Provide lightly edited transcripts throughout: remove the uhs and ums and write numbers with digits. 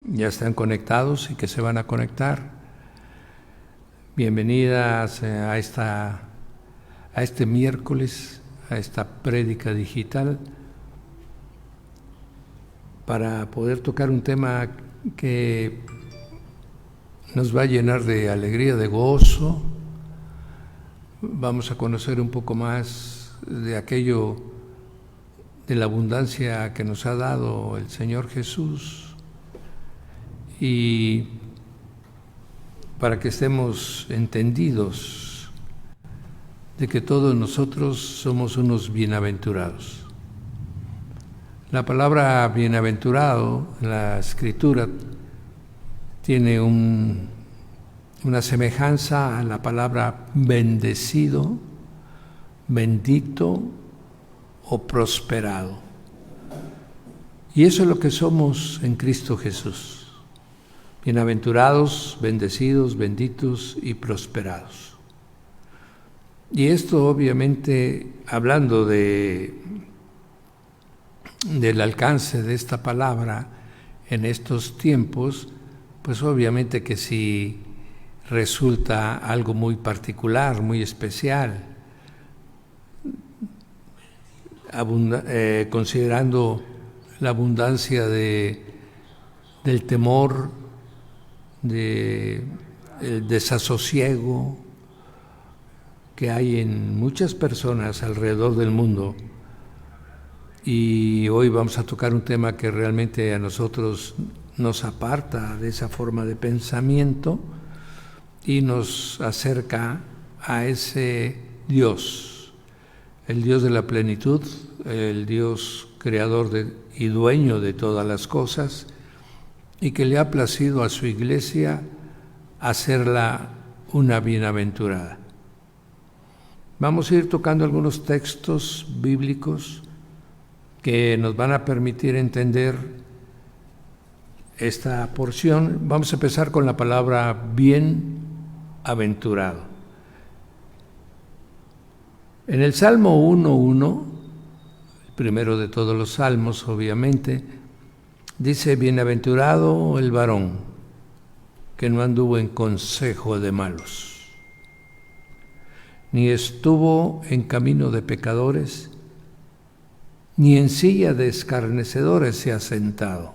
ya están conectados y que se van a conectar. Bienvenidas a este miércoles, a esta prédica digital, para poder tocar un tema que nos va a llenar de alegría, de gozo. Vamos a conocer un poco más de aquello, de la abundancia que nos ha dado el Señor Jesús, y para que estemos entendidos de que todos nosotros somos unos bienaventurados. La palabra bienaventurado en la Escritura tiene una semejanza a la palabra bendecido, bendito o prosperado. Y eso es lo que somos en Cristo Jesús: bienaventurados, bendecidos, benditos y prosperados. Y esto, obviamente, hablando del alcance de esta palabra en estos tiempos, pues obviamente que sí resulta algo muy particular, muy especial, considerando la abundancia del temor, del desasosiego que hay en muchas personas alrededor del mundo. Y hoy vamos a tocar un tema que realmente a nosotros nos aparta de esa forma de pensamiento y nos acerca a ese Dios, el Dios de la plenitud, el Dios creador y dueño de todas las cosas, y que le ha placido a su iglesia hacerla una bienaventurada. Vamos a ir tocando algunos textos bíblicos que nos van a permitir entender esta porción. Vamos a empezar con la palabra bienaventurado. En el Salmo 1:1, el primero de todos los salmos, obviamente, dice: bienaventurado el varón que no anduvo en consejo de malos, ni estuvo en camino de pecadores, ni en silla de escarnecedores se ha sentado,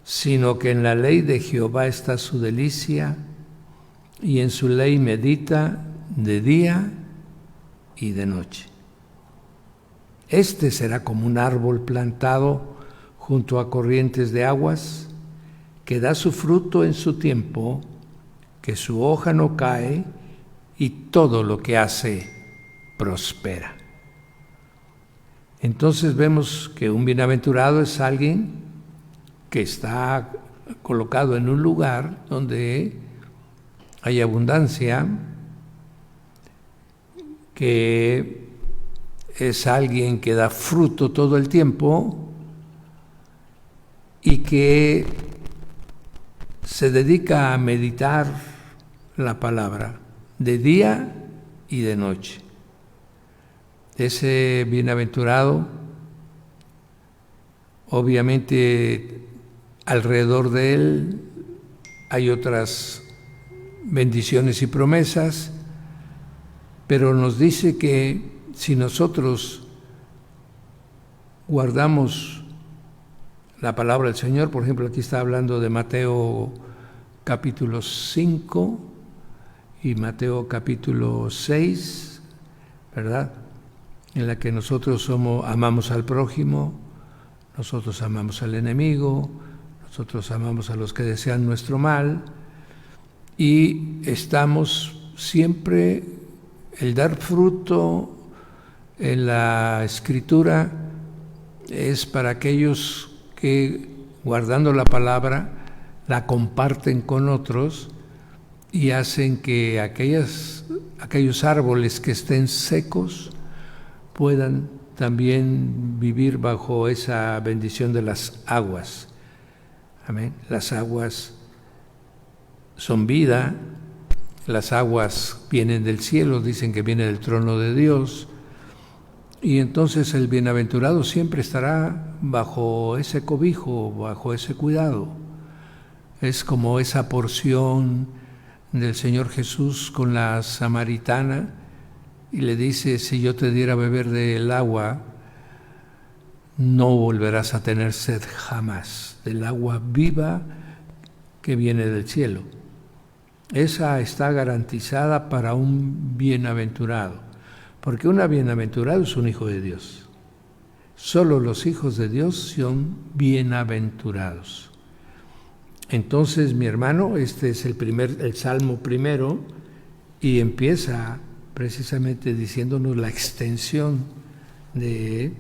sino que en la ley de Jehová está su delicia, y en su ley medita de día y de noche. Este será como un árbol plantado junto a corrientes de aguas, que da su fruto en su tiempo, que su hoja no cae, y todo lo que hace prospera. Entonces vemos que un bienaventurado es alguien que está colocado en un lugar donde hay abundancia, que es alguien que da fruto todo el tiempo y que se dedica a meditar la palabra de día y de noche. Ese bienaventurado, obviamente, alrededor de él hay otras bendiciones y promesas, pero nos dice que si nosotros guardamos la palabra del Señor, por ejemplo, aquí está hablando de Mateo capítulo 5 y Mateo capítulo 6, ¿verdad?, en la que nosotros amamos al prójimo, nosotros amamos al enemigo, nosotros amamos a los que desean nuestro mal, y estamos siempre, el dar fruto en la Escritura es para aquellos que, guardando la palabra, la comparten con otros y hacen que aquellos árboles que estén secos puedan también vivir bajo esa bendición de las aguas. Amén. Las aguas son vida, las aguas vienen del cielo, dicen que viene del trono de Dios, Y entonces el bienaventurado siempre estará bajo ese cobijo, bajo ese cuidado. Es como esa porción del Señor Jesús con la samaritana y le dice, si yo te diera a beber del agua, no volverás a tener sed jamás, del agua viva que viene del cielo. Esa está garantizada para un bienaventurado, porque un bienaventurado es un hijo de Dios. Solo los hijos de Dios son bienaventurados. Entonces, mi hermano, este es el Salmo primero, y empieza precisamente diciéndonos la extensión de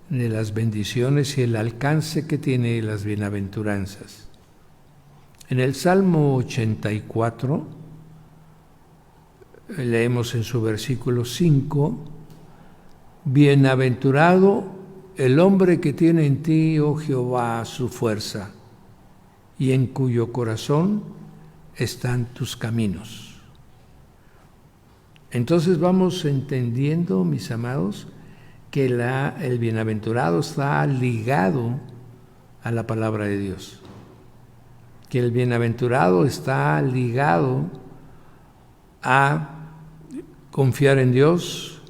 las bendiciones y el alcance que tiene las bienaventuranzas. En el Salmo 84, leemos en su versículo 5, bienaventurado el hombre que tiene en ti, oh Jehová, su fuerza, y en cuyo corazón están tus caminos. Entonces vamos entendiendo, mis amados, que el bienaventurado está ligado a la palabra de Dios, que el bienaventurado está ligado a confiar en Dios,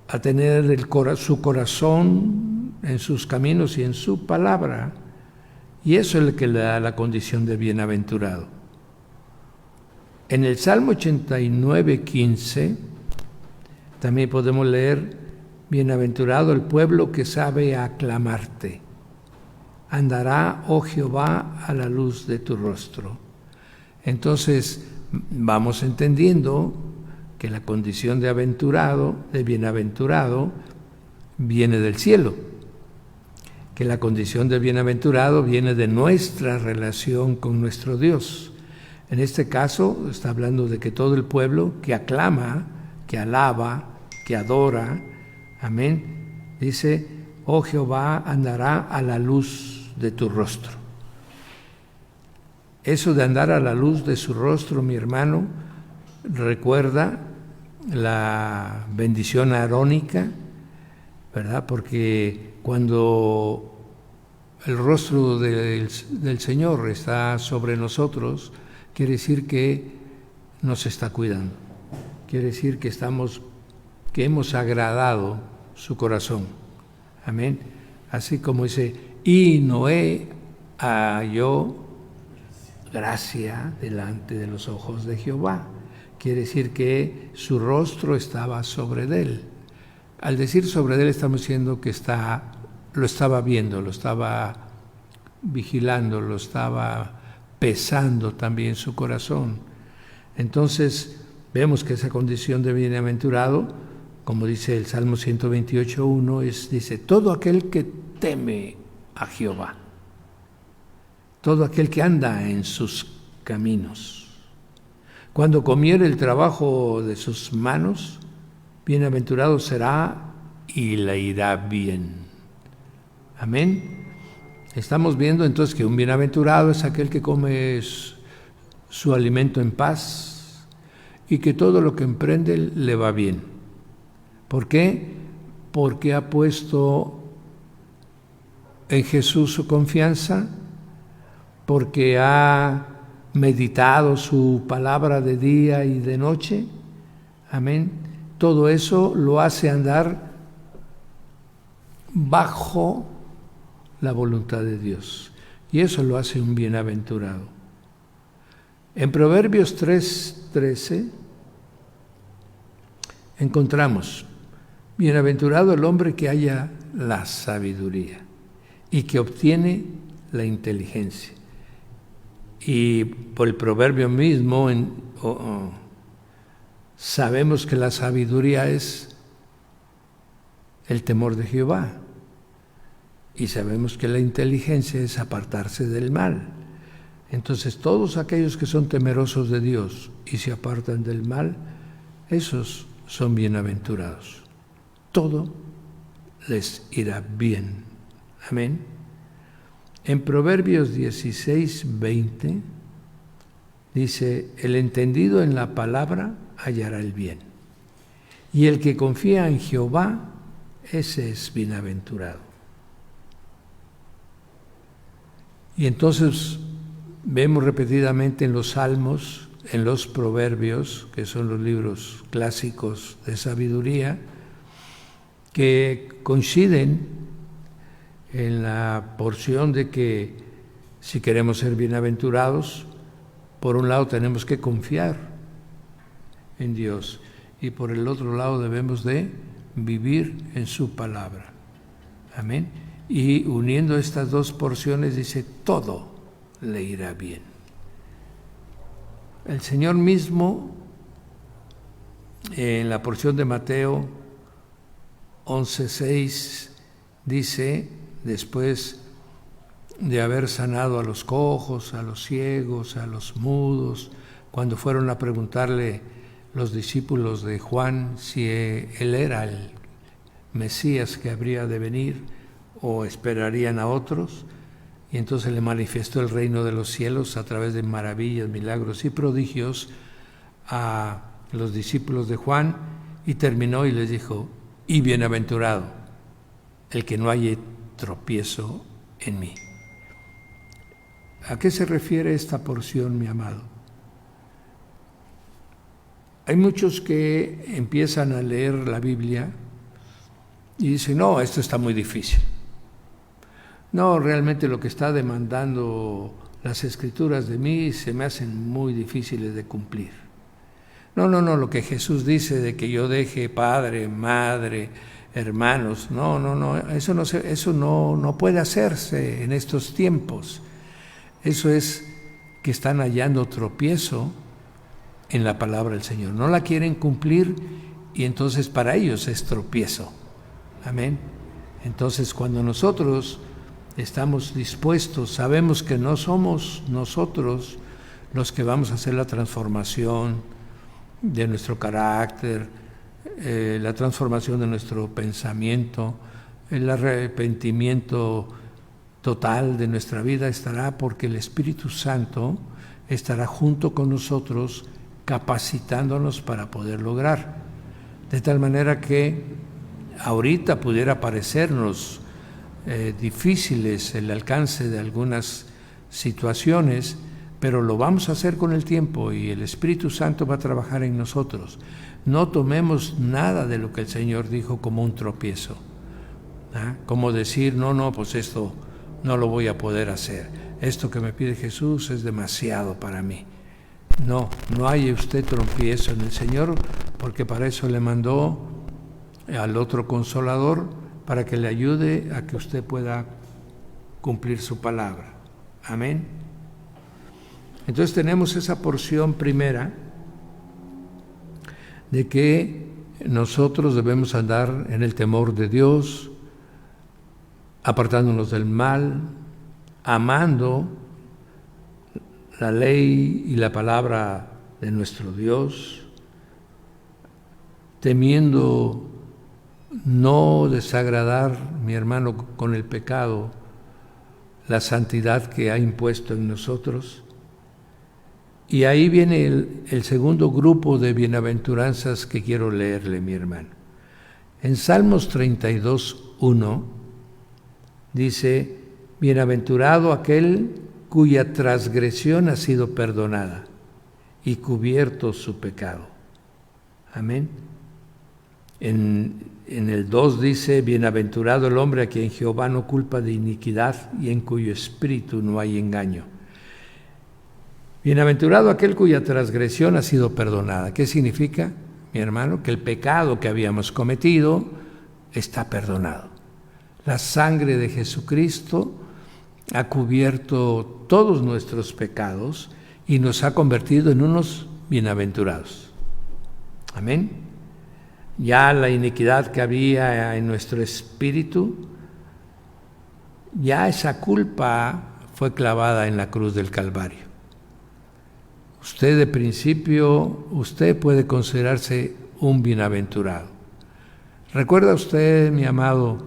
a tener su corazón en sus caminos y en su palabra, y eso es lo que le da la condición de bienaventurado. En el Salmo 89, 15, también podemos leer, bienaventurado el pueblo que sabe aclamarte. Andará, oh Jehová, a la luz de tu rostro. Entonces, vamos entendiendo que la condición de bienaventurado, viene del cielo. Que la condición de bienaventurado viene de nuestra relación con nuestro Dios. En este caso, está hablando de que todo el pueblo que aclama, que alaba, que adora, amén, dice, oh Jehová, andará a la luz de tu rostro. Eso de andar a la luz de su rostro, mi hermano, recuerda la bendición arónica, ¿verdad? Porque cuando el rostro del Señor está sobre nosotros, quiere decir que nos está cuidando. Quiere decir que hemos agradado su corazón. Amén. Así como dice, y Noé halló gracia delante de los ojos de Jehová. Quiere decir que su rostro estaba sobre él. Al decir sobre él estamos diciendo que lo estaba viendo, lo estaba vigilando, lo estaba pesando también su corazón. Entonces vemos que esa condición de bienaventurado, como dice el Salmo 128.1, dice, todo aquel que teme a Jehová, todo aquel que anda en sus caminos. Cuando comiere el trabajo de sus manos, bienaventurado será y le irá bien. Amén. Estamos viendo entonces que un bienaventurado es aquel que come su alimento en paz y que todo lo que emprende le va bien. ¿Por qué? Porque ha puesto en Jesús su confianza, porque ha meditado su palabra de día y de noche. Amén. Todo eso lo hace andar bajo la voluntad de Dios. Y eso lo hace un bienaventurado. En Proverbios 3:13 encontramos, bienaventurado el hombre que halla la sabiduría y que obtiene la inteligencia. Y por el proverbio mismo sabemos que la sabiduría es el temor de Jehová. Y sabemos que la inteligencia es apartarse del mal. Entonces todos aquellos que son temerosos de Dios y se apartan del mal, esos son bienaventurados. Todo les irá bien. Amén. En Proverbios 16:20 dice, el entendido en la palabra hallará el bien, Y el que confía en Jehová, ese es bienaventurado. Y entonces vemos repetidamente en los Salmos, en los Proverbios, que son los libros clásicos de sabiduría, que coinciden en la porción de que si queremos ser bienaventurados, por un lado tenemos que confiar en Dios y por el otro lado debemos de vivir en su palabra. Amén. Y uniendo estas dos porciones dice, todo le irá bien. El Señor mismo, en la porción de Mateo 11:6, dice, después de haber sanado a los cojos, a los ciegos, a los mudos, cuando fueron a preguntarle los discípulos de Juan si él era el Mesías que habría de venir o esperarían a otros, y entonces le manifestó el reino de los cielos a través de maravillas, milagros y prodigios a los discípulos de Juan, y terminó y les dijo, y bienaventurado el que no haya tropiezo en mí. ¿A qué se refiere esta porción, mi amado? Hay muchos que empiezan a leer la Biblia y dicen, no, esto está muy difícil. No, realmente lo que está demandando las Escrituras de mí se me hacen muy difíciles de cumplir. No, lo que Jesús dice de que yo deje padre, madre, hermanos, eso no puede hacerse en estos tiempos. Eso es que están hallando tropiezo en la palabra del Señor. No la quieren cumplir y entonces para ellos es tropiezo. Amén. Entonces cuando nosotros estamos dispuestos, sabemos que no somos nosotros los que vamos a hacer la transformación de nuestro carácter, la transformación de nuestro pensamiento, el arrepentimiento total de nuestra vida estará porque el Espíritu Santo estará junto con nosotros capacitándonos para poder lograr. De tal manera que ahorita pudiera parecernos difíciles el alcance de algunas situaciones, pero lo vamos a hacer con el tiempo y el Espíritu Santo va a trabajar en nosotros. No tomemos nada de lo que el Señor dijo como un tropiezo, como decir, pues esto no lo voy a poder hacer. Esto que me pide Jesús es demasiado para mí. No haya usted tropiezo en el Señor, porque para eso le mandó al otro Consolador, para que le ayude a que usted pueda cumplir su palabra. Amén. Entonces tenemos esa porción primera de que nosotros debemos andar en el temor de Dios, apartándonos del mal, amando la ley y la palabra de nuestro Dios, temiendo no desagradar, mi hermano, con el pecado, la santidad que ha impuesto en nosotros. Y ahí viene el segundo grupo de bienaventuranzas que quiero leerle, mi hermano. En Salmos 32:1 dice, bienaventurado aquel cuya transgresión ha sido perdonada y cubierto su pecado. Amén. En el 2 dice, bienaventurado el hombre a quien Jehová no culpa de iniquidad y en cuyo espíritu no hay engaño. Bienaventurado aquel cuya transgresión ha sido perdonada. ¿Qué significa, mi hermano? Que el pecado que habíamos cometido está perdonado. La sangre de Jesucristo ha cubierto todos nuestros pecados y nos ha convertido en unos bienaventurados. Amén. Ya la iniquidad que había en nuestro espíritu, ya esa culpa fue clavada en la cruz del Calvario. Usted de principio, usted puede considerarse un bienaventurado. ¿Recuerda usted, mi amado,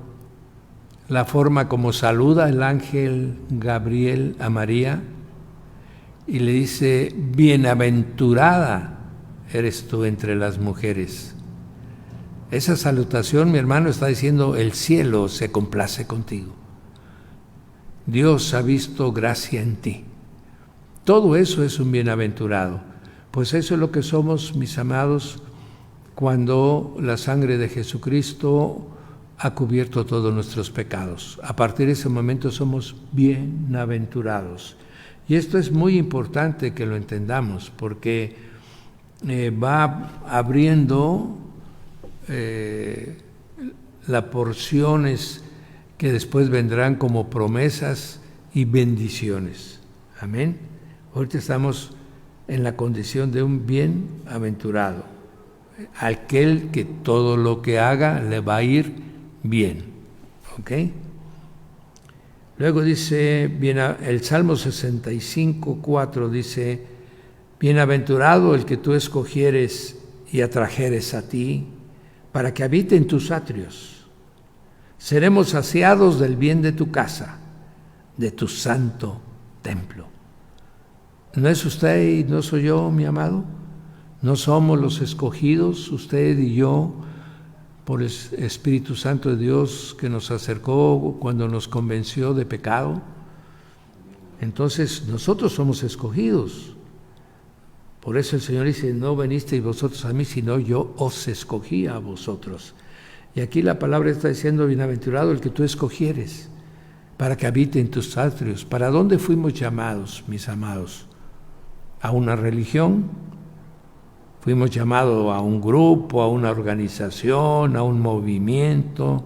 la forma como saluda el ángel Gabriel a María y le dice, bienaventurada eres tú entre las mujeres? Esa salutación, mi hermano, está diciendo: el cielo se complace contigo. Dios ha visto gracia en ti. Todo eso es un bienaventurado. Pues eso es lo que somos, mis amados, cuando la sangre de Jesucristo ha cubierto todos nuestros pecados. A partir de ese momento somos bienaventurados. Y esto es muy importante que lo entendamos, porque va abriendo las porciones que después vendrán como promesas y bendiciones. Amén. Ahorita estamos en la condición de un bienaventurado, aquel que todo lo que haga le va a ir bien. ¿Ok? Luego dice, el Salmo 65:4 dice: bienaventurado el que tú escogieres y atrajeres a ti, para que habite en tus atrios. Seremos saciados del bien de tu casa, de tu santo templo. ¿No es usted y no soy yo, mi amado? ¿No somos los escogidos, usted y yo, por el Espíritu Santo de Dios que nos acercó cuando nos convenció de pecado? Entonces nosotros somos escogidos. Por eso el Señor dice: no venisteis vosotros a mí, sino yo os escogí a vosotros. Y aquí la palabra está diciendo: bienaventurado el que tú escogieres, para que habite en tus atrios. ¿Para dónde fuimos llamados, mis amados? ¿A una religión? Fuimos llamados a un grupo, a una organización, a un movimiento.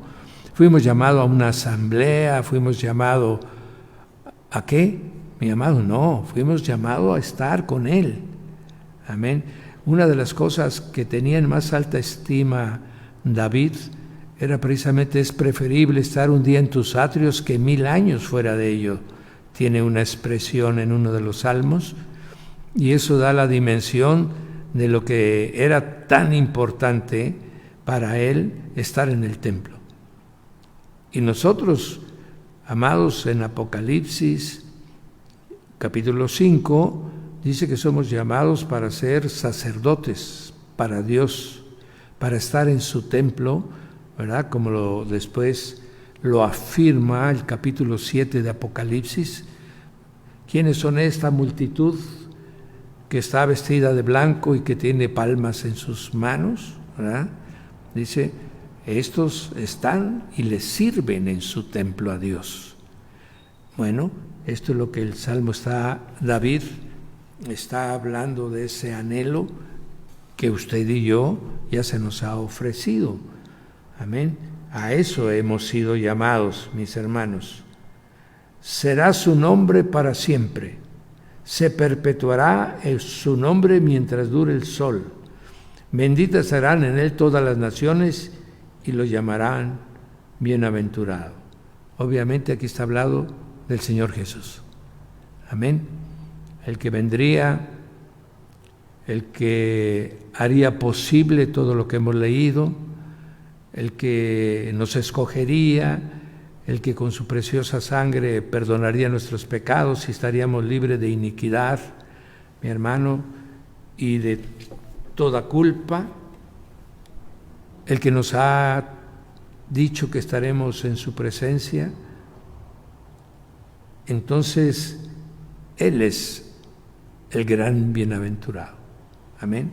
Fuimos llamados a una asamblea. Fuimos llamados ¿a qué, mi amado? No, fuimos llamados a estar con Él. Amén. Una de las cosas que tenía en más alta estima David era precisamente: es preferible estar un día en tus atrios que 1000 años fuera de ello. Tiene una expresión en uno de los salmos, y eso da la dimensión de lo que era tan importante para él estar en el templo. Y nosotros, amados, en Apocalipsis capítulo 5, dice que somos llamados para ser sacerdotes para Dios, para estar en su templo, ¿verdad? Como después lo afirma el capítulo 7 de Apocalipsis. ¿Quiénes son esta multitud que está vestida de blanco y que tiene palmas en sus manos? ¿Verdad? Dice: estos están y les sirven en su templo a Dios. Bueno, esto es lo que el Salmo David está hablando, de ese anhelo que usted y yo ya se nos ha ofrecido. Amén. A eso hemos sido llamados, mis hermanos. Será su nombre para siempre. Se perpetuará su nombre mientras dure el sol. Benditas serán en él todas las naciones y lo llamarán bienaventurado. Obviamente aquí está hablando del Señor Jesús. Amén. El que vendría, el que haría posible todo lo que hemos leído, el que nos escogería, el que con su preciosa sangre perdonaría nuestros pecados y estaríamos libres de iniquidad, mi hermano, y de toda culpa, el que nos ha dicho que estaremos en su presencia. Entonces, Él es el gran bienaventurado. Amén.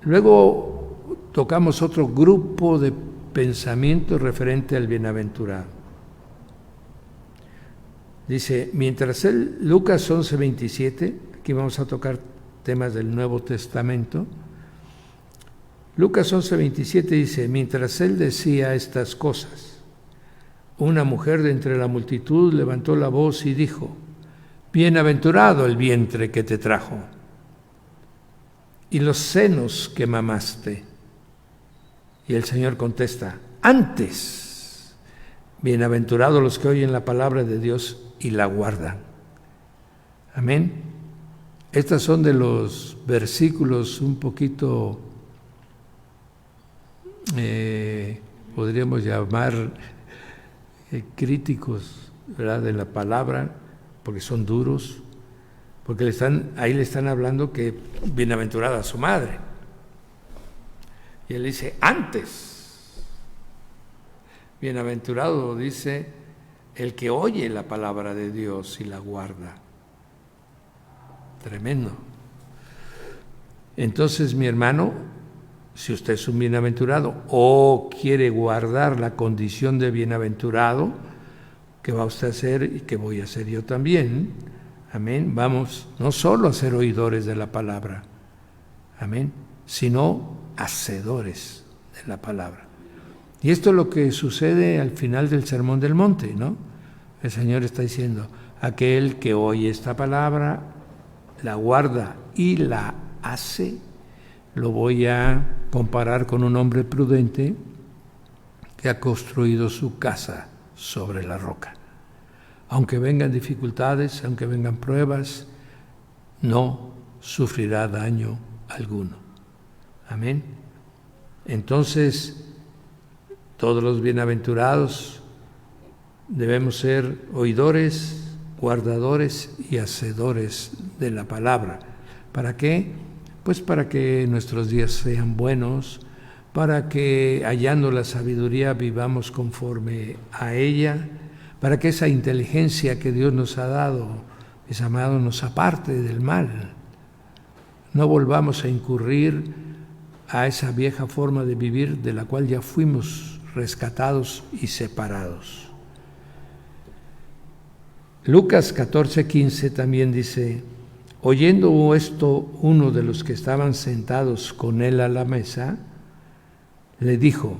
Luego tocamos otro grupo de pensamientos referente al bienaventurado. Dice, Lucas 11:27, aquí vamos a tocar temas del Nuevo Testamento. Lucas 11:27 dice: mientras él decía estas cosas, una mujer de entre la multitud levantó la voz y dijo: bienaventurado el vientre que te trajo y los senos que mamaste. Y el Señor contesta: antes, bienaventurados los que oyen la palabra de Dios y la guardan. Amén. Estos son de los versículos un poquito, podríamos llamar críticos, ¿verdad?, de la palabra, porque son duros, porque ahí le están hablando que bienaventurada su madre. Y él dice, antes. Bienaventurado, dice, el que oye la palabra de Dios y la guarda. Tremendo. Entonces, mi hermano, si usted es un bienaventurado o quiere guardar la condición de bienaventurado, ¿qué va usted a hacer y qué voy a hacer yo también? Amén. Vamos no solo a ser oidores de la palabra, amén, sino hacedores de la palabra. Y esto es lo que sucede al final del Sermón del Monte, ¿no? El Señor está diciendo, aquel que oye esta palabra, la guarda y la hace, lo voy a comparar con un hombre prudente que ha construido su casa sobre la roca. Aunque vengan dificultades, aunque vengan pruebas, no sufrirá daño alguno. Amén. Entonces, todos los bienaventurados debemos ser oidores, guardadores y hacedores de la palabra. ¿Para qué? Pues para que nuestros días sean buenos, para que hallando la sabiduría vivamos conforme a ella, para que esa inteligencia que Dios nos ha dado, mis amados, nos aparte del mal. No volvamos a incurrir a esa vieja forma de vivir de la cual ya fuimos rescatados y separados. Lucas 14:15 también dice, oyendo esto, uno de los que estaban sentados con él a la mesa, le dijo,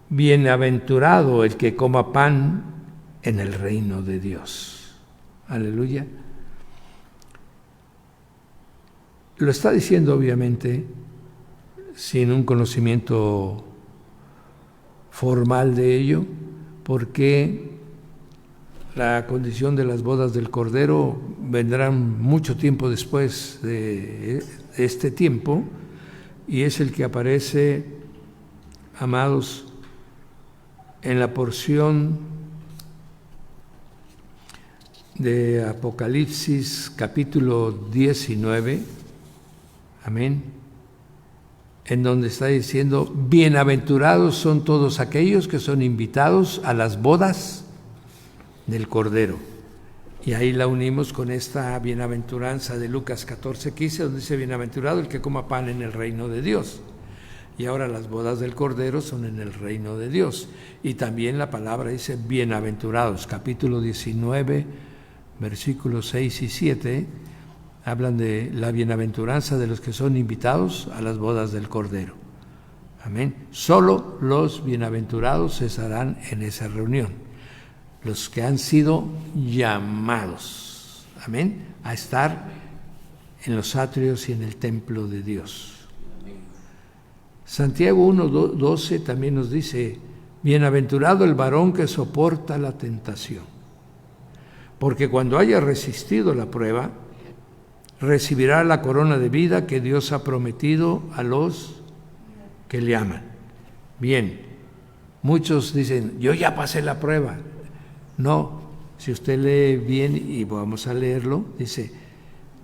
bienaventurado el que coma pan en el reino de Dios. Aleluya. Lo está diciendo obviamente sin un conocimiento formal de ello, porque la condición de las bodas del Cordero vendrán mucho tiempo después de este tiempo, y es el que aparece, amados, en la porción de Apocalipsis capítulo 19, amén, en donde está diciendo, bienaventurados son todos aquellos que son invitados a las bodas del Cordero. Y ahí la unimos con esta bienaventuranza de Lucas 14:15, donde dice, bienaventurado el que coma pan en el reino de Dios. Y ahora las bodas del Cordero son en el reino de Dios. Y también la palabra dice bienaventurados, capítulo 19, versículos 6 y 7, hablan de la bienaventuranza de los que son invitados a las bodas del Cordero. Amén. Solo los bienaventurados estarán en esa reunión, los que han sido llamados, amén, a estar en los atrios y en el templo de Dios. Santiago 1:12 también nos dice, bienaventurado el varón que soporta la tentación, porque cuando haya resistido la prueba, recibirá la corona de vida que Dios ha prometido a los que le aman. Bien, muchos dicen, yo ya pasé la prueba. No, si usted lee bien, y vamos a leerlo, dice,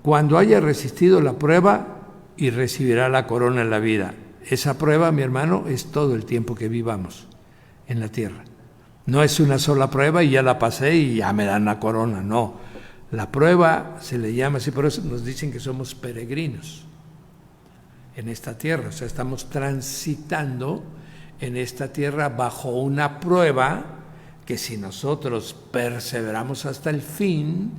cuando haya resistido la prueba y recibirá la corona de la vida. Esa prueba, mi hermano, es todo el tiempo que vivamos en la tierra. No es una sola prueba y ya la pasé y ya me dan la corona, no. La prueba se le llama así, por eso nos dicen que somos peregrinos en esta tierra, o sea, estamos transitando en esta tierra bajo una prueba que si nosotros perseveramos hasta el fin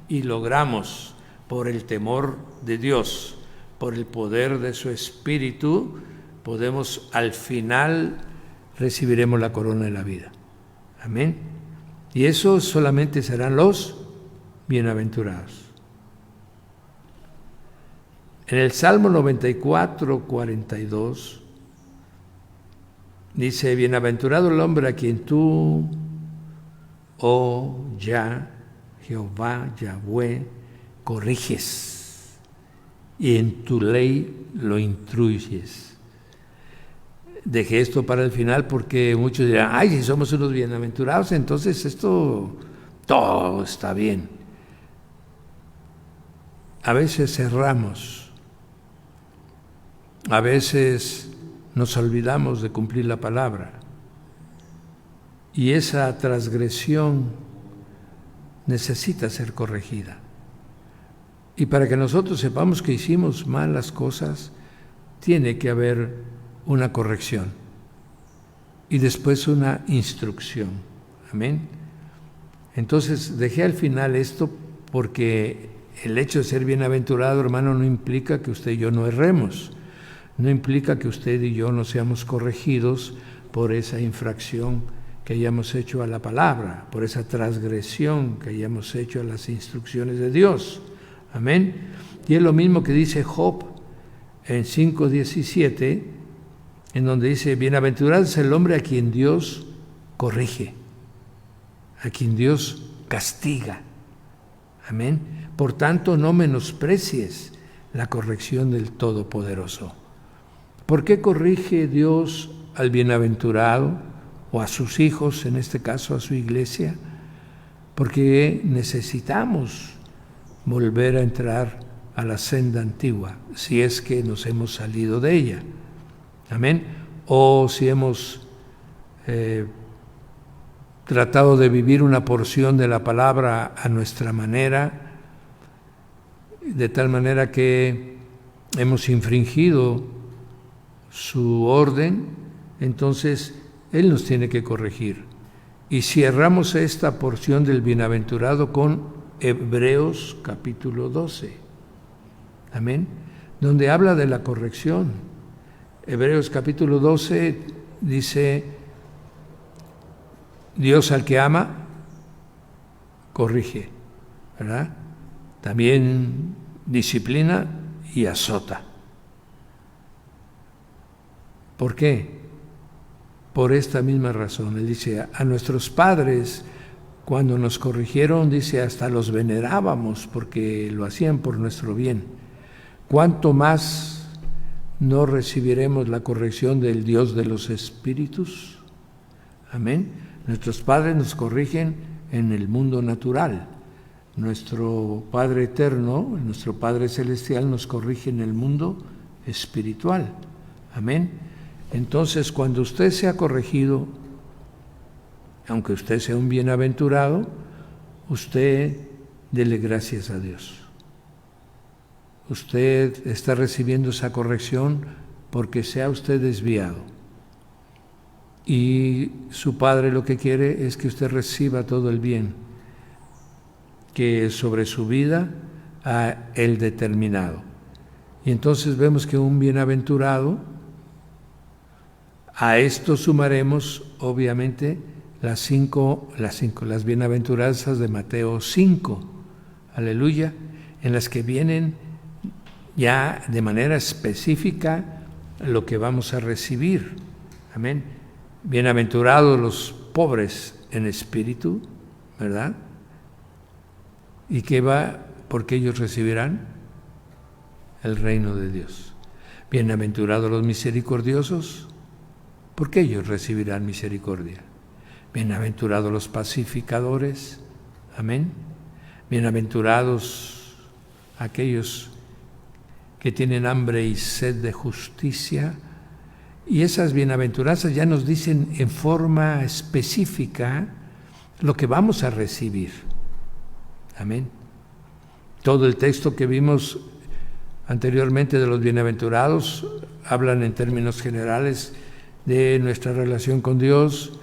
y logramos, por el temor de Dios, por el poder de su Espíritu, podemos al final recibiremos la corona de la vida. Amén. Y eso solamente serán los bienaventurados. En el Salmo 94:42 dice, bienaventurado el hombre a quien tú, oh Jehová, Yahweh, corriges y en tu ley lo instruyes. Dejé esto para el final porque muchos dirán, ay, si somos unos bienaventurados, entonces esto todo está bien. A veces cerramos, a veces nos olvidamos de cumplir la palabra. Y esa transgresión necesita ser corregida. Y para que nosotros sepamos que hicimos mal las cosas, tiene que haber una corrección y después una instrucción. Amén. Entonces dejé al final esto porque el hecho de ser bienaventurado, hermano, no implica que usted y yo no erremos, no implica que usted y yo no seamos corregidos por esa infracción que hayamos hecho a la palabra, por esa transgresión que hayamos hecho a las instrucciones de Dios. Amén. Y es lo mismo que dice Job en 5:17, en donde dice: bienaventurado es el hombre a quien Dios corrige, a quien Dios castiga. Amén. Por tanto, no menosprecies la corrección del Todopoderoso. ¿Por qué corrige Dios al bienaventurado o a sus hijos, en este caso a su iglesia? Porque necesitamos volver a entrar a la senda antigua, si es que nos hemos salido de ella. Amén. O si hemos tratado de vivir una porción de la palabra a nuestra manera, de tal manera que hemos infringido su orden, entonces Él nos tiene que corregir. Y cerramos esta porción del bienaventurado con Hebreos capítulo 12, amén, donde habla de la corrección. Hebreos capítulo 12 dice: Dios al que ama, corrige, ¿verdad? También disciplina y azota. ¿Por qué? Por esta misma razón. Él dice: a nuestros padres, cuando nos corrigieron, dice, hasta los venerábamos porque lo hacían por nuestro bien. ¿Cuánto más no recibiremos la corrección del Dios de los espíritus? Amén. Nuestros padres nos corrigen en el mundo natural. Nuestro Padre eterno, nuestro Padre celestial, nos corrige en el mundo espiritual. Amén. Entonces, cuando usted sea corregido, aunque usted sea un bienaventurado, usted dele gracias a Dios. Usted está recibiendo esa corrección porque sea usted desviado. Y su Padre lo que quiere es que usted reciba todo el bien que sobre su vida ha Él determinado. Y entonces vemos que un bienaventurado, a esto sumaremos obviamente las bienaventuranzas de Mateo 5, aleluya, en las que vienen ya de manera específica lo que vamos a recibir. Amén. Bienaventurados los pobres en espíritu, ¿verdad? ¿Y qué va? Porque ellos recibirán el reino de Dios. Bienaventurados los misericordiosos, porque ellos recibirán misericordia. Bienaventurados los pacificadores, amén. Bienaventurados aquellos que tienen hambre y sed de justicia. Y esas bienaventuranzas ya nos dicen en forma específica lo que vamos a recibir. Amén. Todo el texto que vimos anteriormente de los bienaventurados hablan en términos generales de nuestra relación con Dios,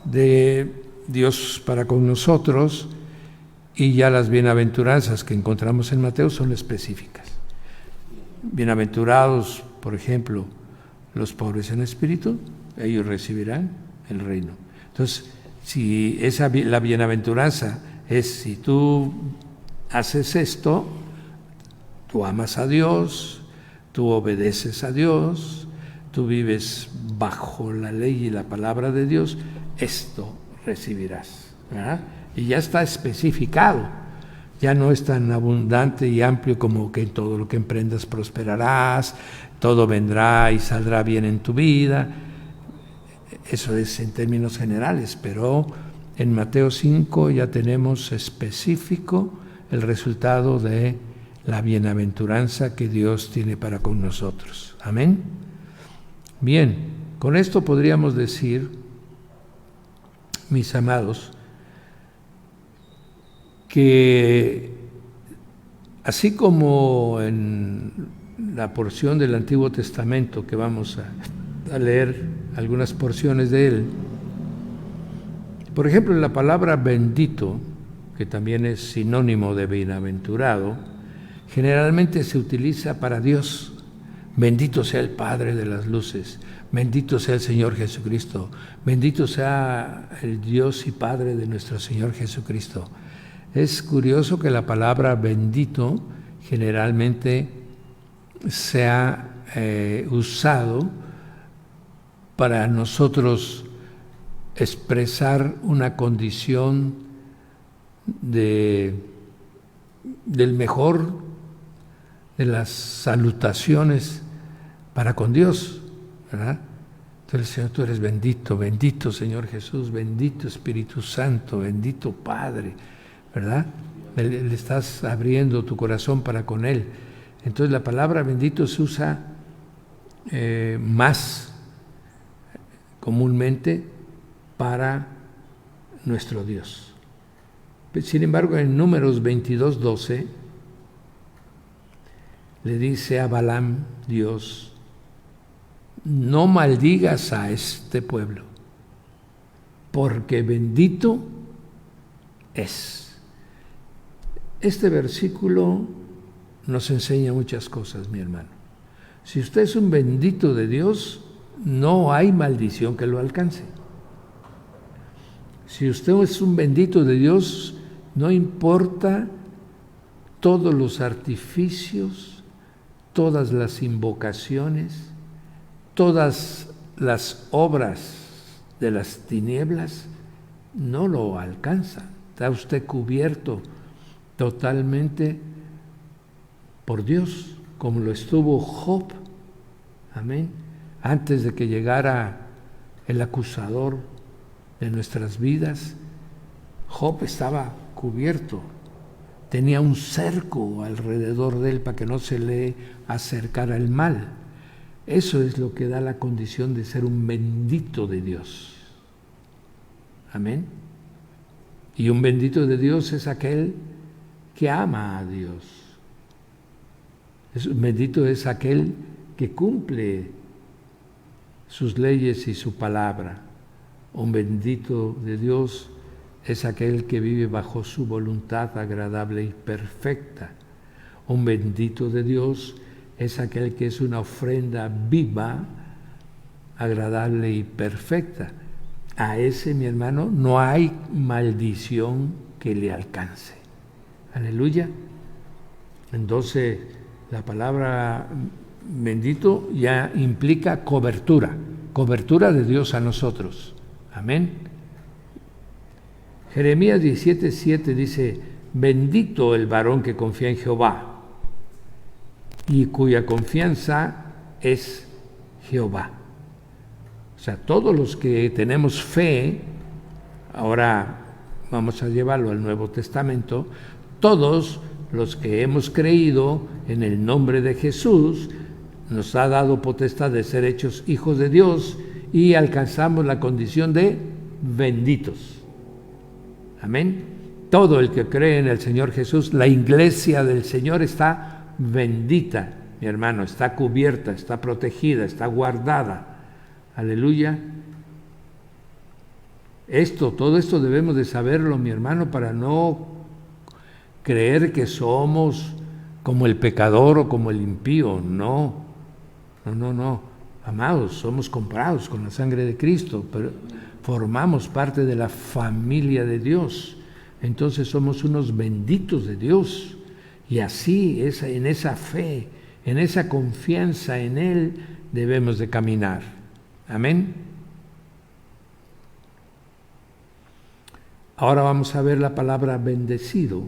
de Dios para con nosotros, y ya las bienaventuranzas que encontramos en Mateo son específicas. Bienaventurados, por ejemplo, los pobres en espíritu, ellos recibirán el reino. Entonces, si la bienaventuranza es: si tú haces esto, tú amas a Dios, tú obedeces a Dios, tú vives bajo la ley y la palabra de Dios, esto recibirás, ¿verdad? Y ya está especificado, ya no es tan abundante y amplio como que en todo lo que emprendas prosperarás, todo vendrá y saldrá bien en tu vida. Eso es en términos generales, pero en Mateo 5 ya tenemos específico el resultado de la bienaventuranza que Dios tiene para con nosotros. Amén. Bien, con esto podríamos decir, mis amados, que así como en la porción del Antiguo Testamento, que vamos a leer algunas porciones de él, por ejemplo, la palabra bendito, que también es sinónimo de bienaventurado, generalmente se utiliza para Dios. Bendito sea el Padre de las luces, bendito sea el Señor Jesucristo, bendito sea el Dios y Padre de nuestro Señor Jesucristo. Es curioso que la palabra bendito generalmente se ha usado para nosotros expresar una condición del mejor de las salutaciones para con Dios, ¿verdad? Entonces, Señor, tú eres bendito, bendito Señor Jesús, bendito Espíritu Santo, bendito Padre, ¿verdad? Le estás abriendo tu corazón para con Él. Entonces la palabra bendito se usa más comúnmente para nuestro Dios. Sin embargo, en Números 22:12 le dice a Balaam Dios: no maldigas a este pueblo, porque bendito es. Este versículo nos enseña muchas cosas, mi hermano. Si usted es un bendito de Dios, no hay maldición que lo alcance. Si usted es un bendito de Dios, no importa todos los artificios, todas las invocaciones, todas las obras de las tinieblas, no lo alcanza. Está usted cubierto totalmente por Dios, como lo estuvo Job. Amén. Antes de que llegara el acusador de nuestras vidas, Job estaba cubierto. Tenía un cerco alrededor de él para que no se le acercara el mal. Eso es lo que da la condición de ser un bendito de Dios. Amén. Y un bendito de Dios es aquel que ama a Dios. Un bendito es aquel que cumple sus leyes y su palabra. Un bendito de Dios es aquel que vive bajo su voluntad agradable y perfecta. Un bendito de Dios es aquel que es una ofrenda viva, agradable y perfecta. A ese, mi hermano, no hay maldición que le alcance. Aleluya. Entonces, la palabra bendito ya implica cobertura de Dios a nosotros. Amén. Jeremías 17:7 dice: bendito el varón que confía en Jehová y cuya confianza es Jehová. O sea, todos los que tenemos fe, ahora vamos a llevarlo al Nuevo Testamento, todos los que hemos creído en el nombre de Jesús, nos ha dado potestad de ser hechos hijos de Dios y alcanzamos la condición de benditos. Amén. Todo el que cree en el Señor Jesús, la iglesia del Señor está bendita, mi hermano, está cubierta, está protegida, está guardada. Aleluya. Todo esto debemos de saberlo, mi hermano, para no creer que somos como el pecador o como el impío. No. Amados, somos comprados con la sangre de Cristo, pero formamos parte de la familia de Dios. Entonces somos unos benditos de Dios. Y así, en esa fe, en esa confianza en Él, debemos de caminar. Amén. Ahora vamos a ver la palabra bendecido.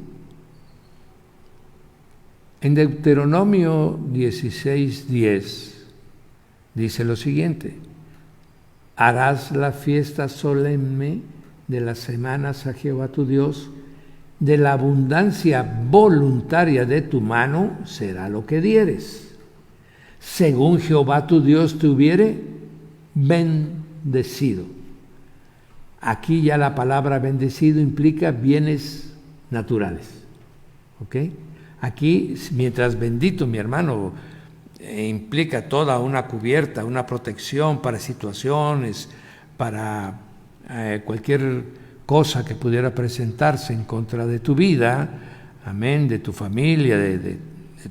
En Deuteronomio 16:10 dice lo siguiente: harás la fiesta solemne de las semanas a Jehová tu Dios, de la abundancia voluntaria de tu mano será lo que dieres. Según Jehová tu Dios te hubiere bendecido. Aquí ya la palabra bendecido implica bienes naturales. ¿Ok? Aquí, mientras bendito, mi hermano, implica toda una cubierta, una protección para situaciones, para cualquier cosa que pudiera presentarse en contra de tu vida, amén, de tu familia, de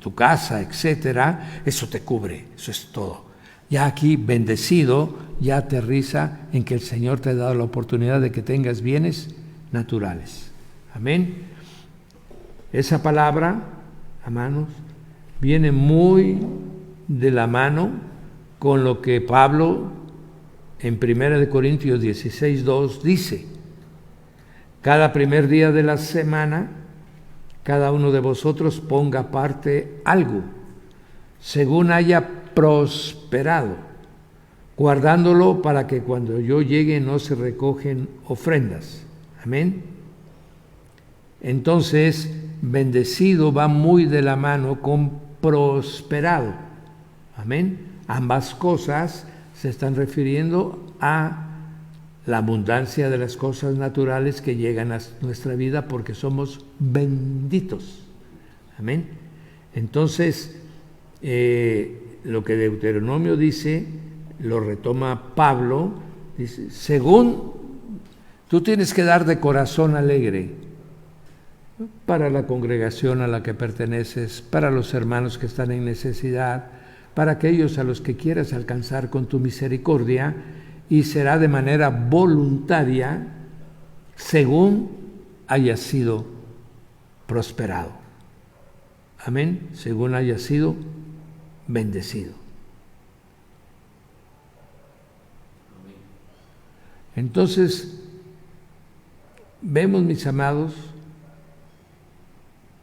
tu casa, etcétera. Eso te cubre, eso es todo. Ya aquí, bendecido, ya aterriza en que el Señor te ha dado la oportunidad de que tengas bienes naturales. Amén. Esa palabra, hermanos, viene muy de la mano con lo que Pablo en 1 Corintios 16:2 dice: cada primer día de la semana, cada uno de vosotros ponga aparte algo, según haya prosperado, guardándolo para que cuando yo llegue no se recogen ofrendas. Amén. Entonces, bendecido va muy de la mano con prosperado. Amén. Ambas cosas se están refiriendo a la abundancia de las cosas naturales que llegan a nuestra vida porque somos benditos. Amén. Entonces, lo que Deuteronomio dice, lo retoma Pablo, dice, según tú tienes que dar de corazón alegre para la congregación a la que perteneces, para los hermanos que están en necesidad, para aquellos a los que quieras alcanzar con tu misericordia, y será de manera voluntaria según haya sido prosperado. Amén, según haya sido bendecido. Entonces, vemos, mis amados,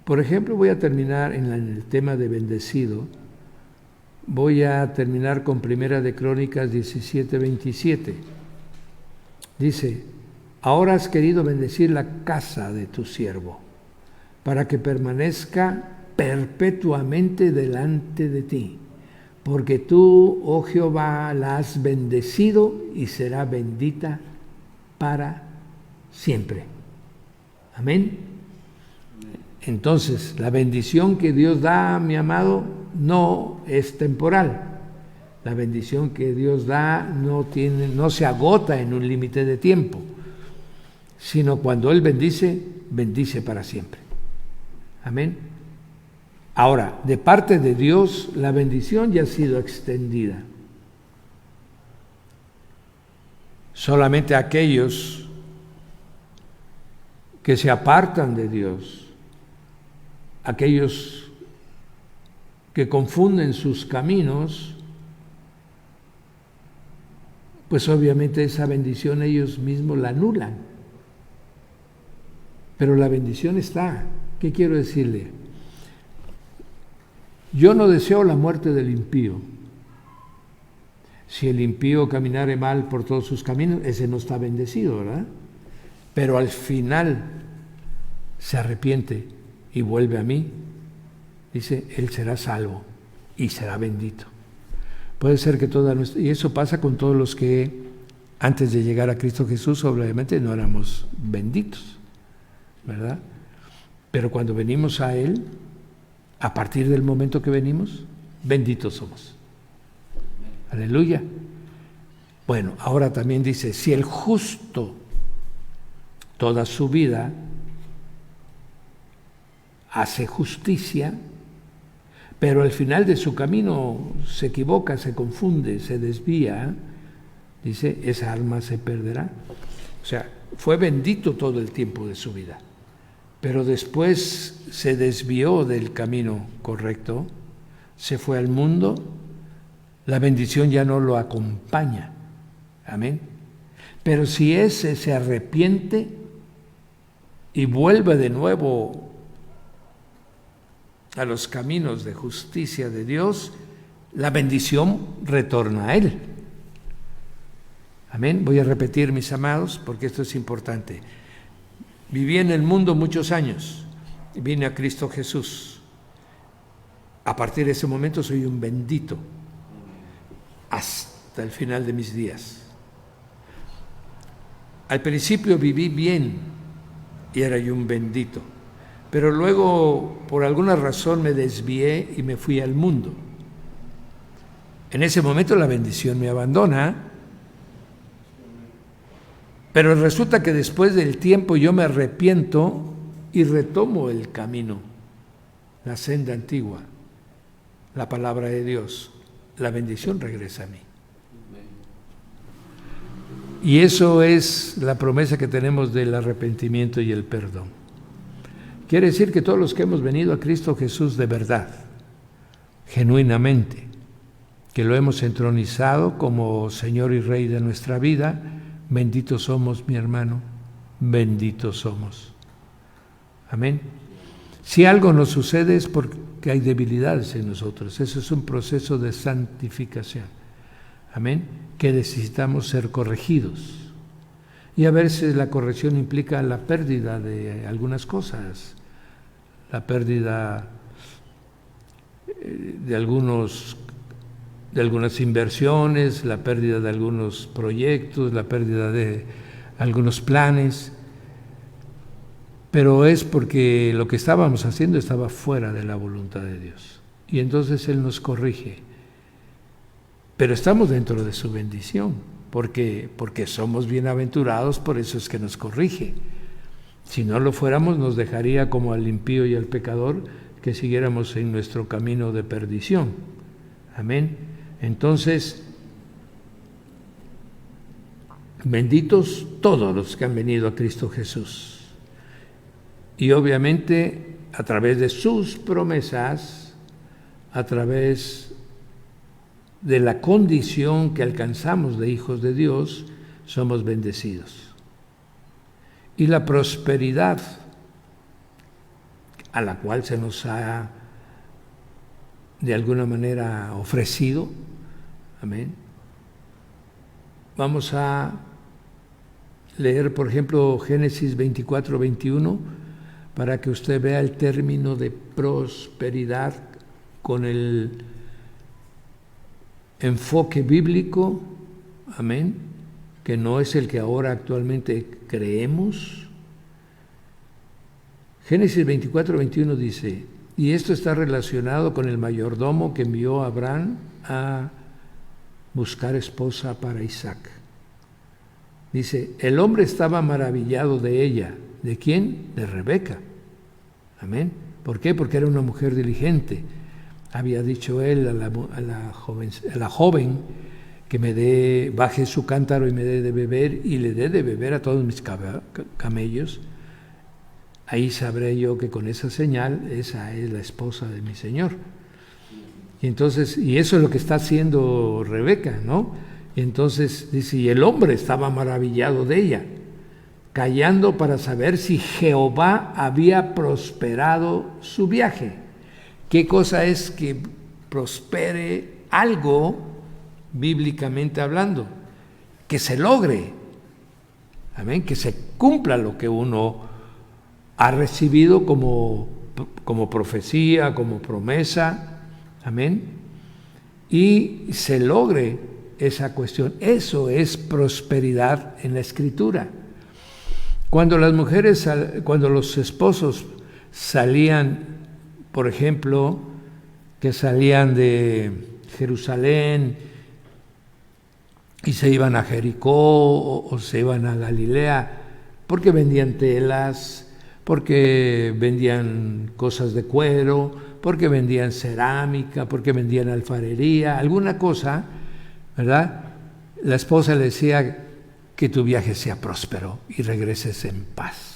por ejemplo, voy a terminar en el tema de bendecido. Voy a terminar con 1 de Crónicas 17:27. Dice: ahora has querido bendecir la casa de tu siervo, para que permanezca perpetuamente delante de ti, porque tú, oh Jehová, la has bendecido y será bendita para siempre. Amén. Entonces, la bendición que Dios da, mi amado, no es temporal. La bendición que Dios da no se agota en un límite de tiempo, sino cuando Él bendice, bendice para siempre. Amén. Ahora, de parte de Dios, la bendición ya ha sido extendida. Solamente aquellos que se apartan de Dios, aquellos que confunden sus caminos, pues obviamente esa bendición ellos mismos la anulan. Pero la bendición está. ¿Qué quiero decirle? Yo no deseo la muerte del impío. Si el impío caminare mal por todos sus caminos, ese no está bendecido, ¿verdad? Pero al final se arrepiente y vuelve a mí, dice, él será salvo y será bendito. Puede ser que y eso pasa con todos los que antes de llegar a Cristo Jesús, obviamente no éramos benditos, ¿verdad? Pero cuando venimos a Él, a partir del momento que venimos, benditos somos. Aleluya. Bueno, ahora también dice, si el justo toda su vida hace justicia, pero al final de su camino se equivoca, se confunde, se desvía, dice, esa alma se perderá. O sea, fue bendito todo el tiempo de su vida, pero después se desvió del camino correcto, se fue al mundo, la bendición ya no lo acompaña. Amén. Pero si ese se arrepiente y vuelve de nuevo a los caminos de justicia de Dios, la bendición retorna a él. Amén. Voy a repetir, mis amados, porque esto es importante. Viví en el mundo muchos años, vine a Cristo Jesús. A partir de ese momento soy un bendito. hasta el final de mis días. Al principio viví bien y era yo un bendito, pero luego por alguna razón me desvié y me fui al mundo. En ese momento la bendición me abandona, pero resulta que después del tiempo yo me arrepiento y retomo el camino, la senda antigua, la palabra de Dios. La bendición regresa a mí. Y eso es la promesa que tenemos del arrepentimiento y el perdón. Quiere decir que todos los que hemos venido a Cristo Jesús de verdad, genuinamente, que lo hemos entronizado como Señor y Rey de nuestra vida, benditos somos, mi hermano, benditos somos. Amén. Si algo nos sucede es porque hay debilidades en nosotros. Eso es un proceso de santificación. Amén. Que necesitamos ser corregidos. Y a veces la corrección implica la pérdida de algunas cosas, la pérdida de algunas inversiones, la pérdida de algunos proyectos, la pérdida de algunos planes, pero es porque lo que estábamos haciendo estaba fuera de la voluntad de Dios. Y entonces Él nos corrige. Pero estamos dentro de su bendición, porque somos bienaventurados, por eso es que nos corrige. Si no lo fuéramos, nos dejaría como al impío y al pecador, que siguiéramos en nuestro camino de perdición. Amén. Entonces, benditos todos los que han venido a Cristo Jesús. Y obviamente, a través de sus promesas, a través de la condición que alcanzamos de hijos de Dios, somos bendecidos. Y la prosperidad a la cual se nos ha de alguna manera ofrecido, amén. Vamos a leer, por ejemplo, Génesis 24, 21, para que usted vea el término de prosperidad con el enfoque bíblico, amén, que no es el que ahora actualmente creemos. Génesis 24, 21 dice: y esto está relacionado con el mayordomo que envió a Abraham a buscar esposa para Isaac. Dice: el hombre estaba maravillado de ella. ¿De quién? De Rebeca. Amén. ¿Por qué? Porque era una mujer diligente. Había dicho él a la joven que baje su cántaro y me dé de beber, y le dé de beber a todos mis camellos. Ahí sabré yo que con esa señal, esa es la esposa de mi Señor. Y entonces, y eso es lo que está haciendo Rebeca, ¿no? Y entonces dice: y el hombre estaba maravillado de ella, callando para saber si Jehová había prosperado su viaje. ¿Qué cosa es que prospere algo, bíblicamente hablando? Que se logre, amén, que se cumpla lo que uno ha recibido como profecía, como promesa, amén, y se logre esa cuestión. Eso es prosperidad en la Escritura. Cuando los esposos salían, por ejemplo, que salían de Jerusalén y se iban a Jericó o se iban a Galilea, porque vendían telas, porque vendían cosas de cuero, porque vendían cerámica, porque vendían alfarería, alguna cosa, ¿verdad? La esposa le decía: que tu viaje sea próspero y regreses en paz.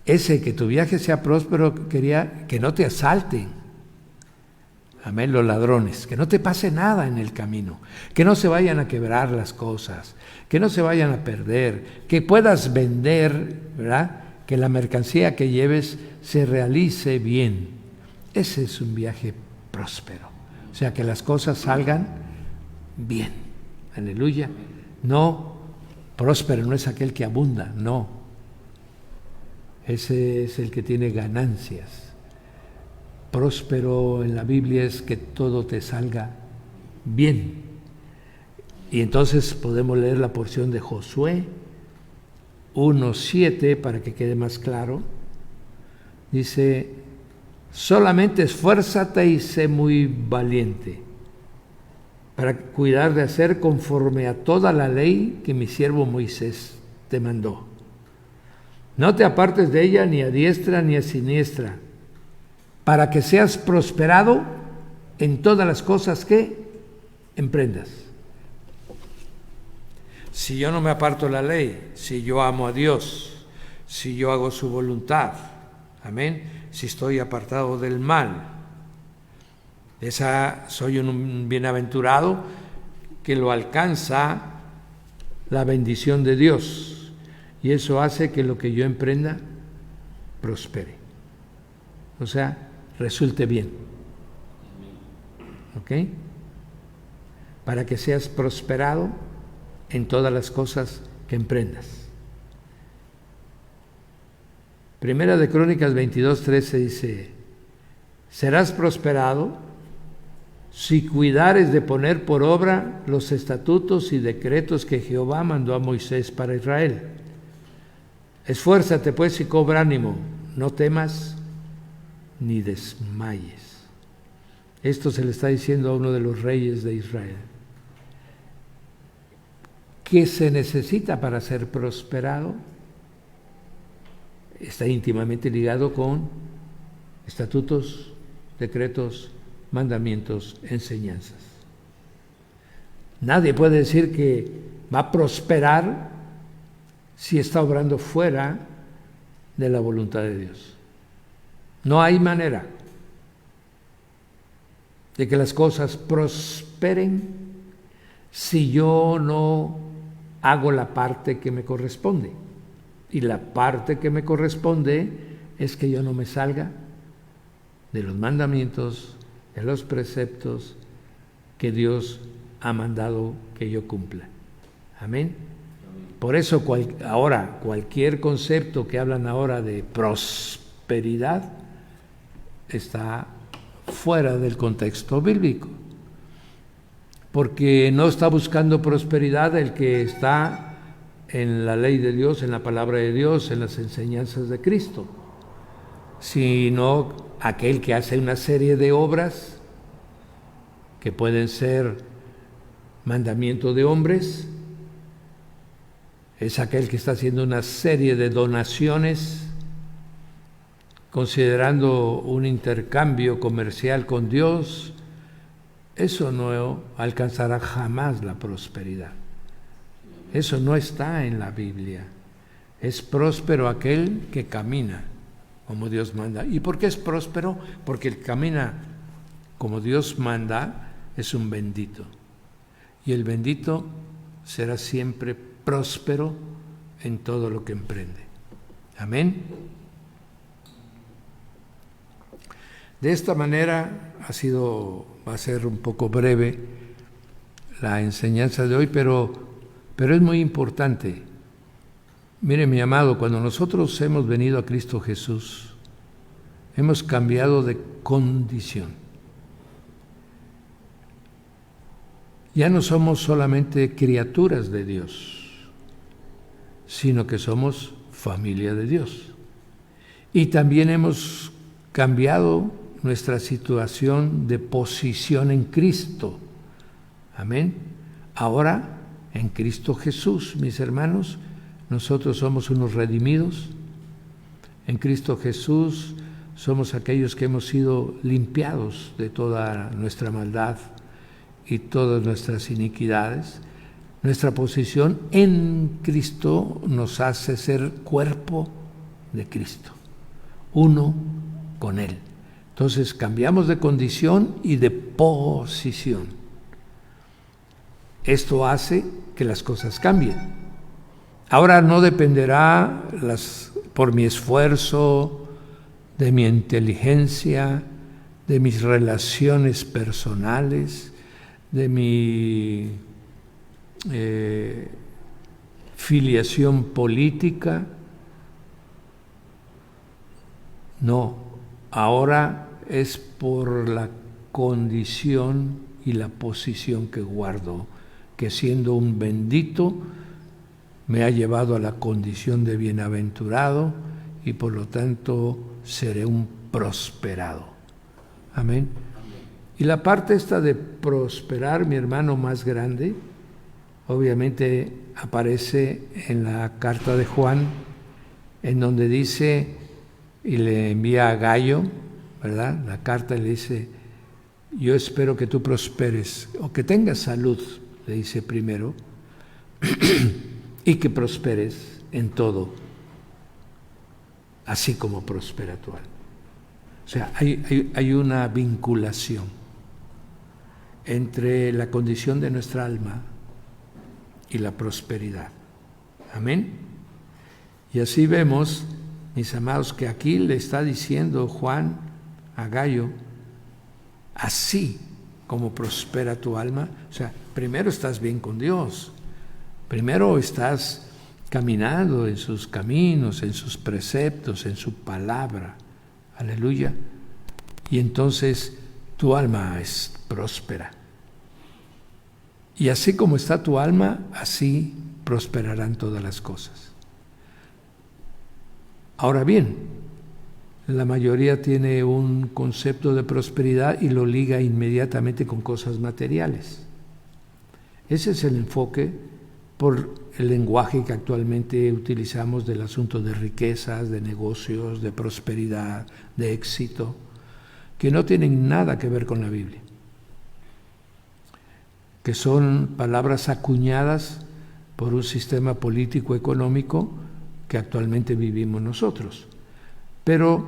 Ese que tu viaje sea próspero quería que no te asalten, amén, los ladrones, que no te pase nada en el camino, que no se vayan a quebrar las cosas, que no se vayan a perder, que puedas vender, ¿verdad?, que la mercancía que lleves se realice bien. Ese es un viaje próspero, o sea, que las cosas salgan bien. Aleluya. No, próspero no es aquel que abunda, no. Ese es el que tiene ganancias. Próspero en la Biblia es que todo te salga bien. Y entonces podemos leer la porción de Josué 1:7 para que quede más claro. Dice: solamente esfuérzate y sé muy valiente para cuidar de hacer conforme a toda la ley que mi siervo Moisés te mandó. No te apartes de ella ni a diestra ni a siniestra, para que seas prosperado en todas las cosas que emprendas. Si yo no me aparto de la ley, si yo amo a Dios, si yo hago su voluntad, amén, si estoy apartado del mal, soy un bienaventurado que lo alcanza la bendición de Dios, y eso hace que lo que yo emprenda prospere, o sea, resulte bien. ¿Ok? Para que seas prosperado en todas las cosas que emprendas. Primera de Crónicas 22:13 dice: serás prosperado si cuidares de poner por obra los estatutos y decretos que Jehová mandó a Moisés para Israel. Esfuérzate pues y cobra ánimo, no temas ni desmayes. Esto se le está diciendo a uno de los reyes de Israel. ¿Qué se necesita para ser prosperado? Está íntimamente ligado con estatutos, decretos, mandamientos, enseñanzas. Nadie puede decir que va a prosperar si está obrando fuera de la voluntad de Dios. No hay manera de que las cosas prosperen si yo no hago la parte que me corresponde. Y la parte que me corresponde es que yo no me salga de los mandamientos, de los preceptos que Dios ha mandado que yo cumpla. Amén. Por eso ahora cualquier concepto que hablan ahora de prosperidad está fuera del contexto bíblico, porque no está buscando prosperidad el que está en la ley de Dios, en la palabra de Dios, en las enseñanzas de Cristo, sino aquel que hace una serie de obras que pueden ser mandamiento de hombres, es aquel que está haciendo una serie de donaciones considerando un intercambio comercial con Dios. Eso no alcanzará jamás la prosperidad. Eso no está en la Biblia. Es próspero aquel que camina como Dios manda. ¿Y por qué es próspero? Porque el que camina como Dios manda es un bendito. Y el bendito será siempre próspero en todo lo que emprende. Amén. De esta manera va a ser un poco breve la enseñanza de hoy, pero es muy importante. Mire, mi amado, cuando nosotros hemos venido a Cristo Jesús, hemos cambiado de condición. Ya no somos solamente criaturas de Dios, sino que somos familia de Dios. Y también hemos cambiado nuestra situación de posición en Cristo. Amén. Ahora, en Cristo Jesús, mis hermanos, nosotros somos unos redimidos. En Cristo Jesús somos aquellos que hemos sido limpiados de toda nuestra maldad y todas nuestras iniquidades. Nuestra posición en Cristo nos hace ser cuerpo de Cristo, uno con Él. Entonces cambiamos de condición y de posición. Esto hace que las cosas cambien. Ahora no dependerá por mi esfuerzo, de mi inteligencia, de mis relaciones personales, de mi filiación política. No, ahora es por la condición y la posición que guardo que siendo un bendito me ha llevado a la condición de bienaventurado y por lo tanto seré un prosperado. Amén. Y la parte esta de prosperar, mi hermano, más grande, obviamente aparece en la carta de Juan, en donde dice, y le envía a Gallo, ¿verdad? La carta le dice, yo espero que tú prosperes, o que tengas salud, le dice primero, y que prosperes en todo, así como prospera tu alma. O sea, hay una vinculación entre la condición de nuestra alma y la prosperidad. Amén. Y así vemos, mis amados, que aquí le está diciendo Juan a Gallo, así como prospera tu alma. O sea, primero estás bien con Dios, primero estás caminando en sus caminos, en sus preceptos, en su palabra. Aleluya. Y entonces tu alma es próspera. Y así como está tu alma, así prosperarán todas las cosas. Ahora bien, la mayoría tiene un concepto de prosperidad y lo liga inmediatamente con cosas materiales. Ese es el enfoque por el lenguaje que actualmente utilizamos del asunto de riquezas, de negocios, de prosperidad, de éxito, que no tienen nada que ver con la Biblia, que son palabras acuñadas por un sistema político-económico que actualmente vivimos nosotros. Pero,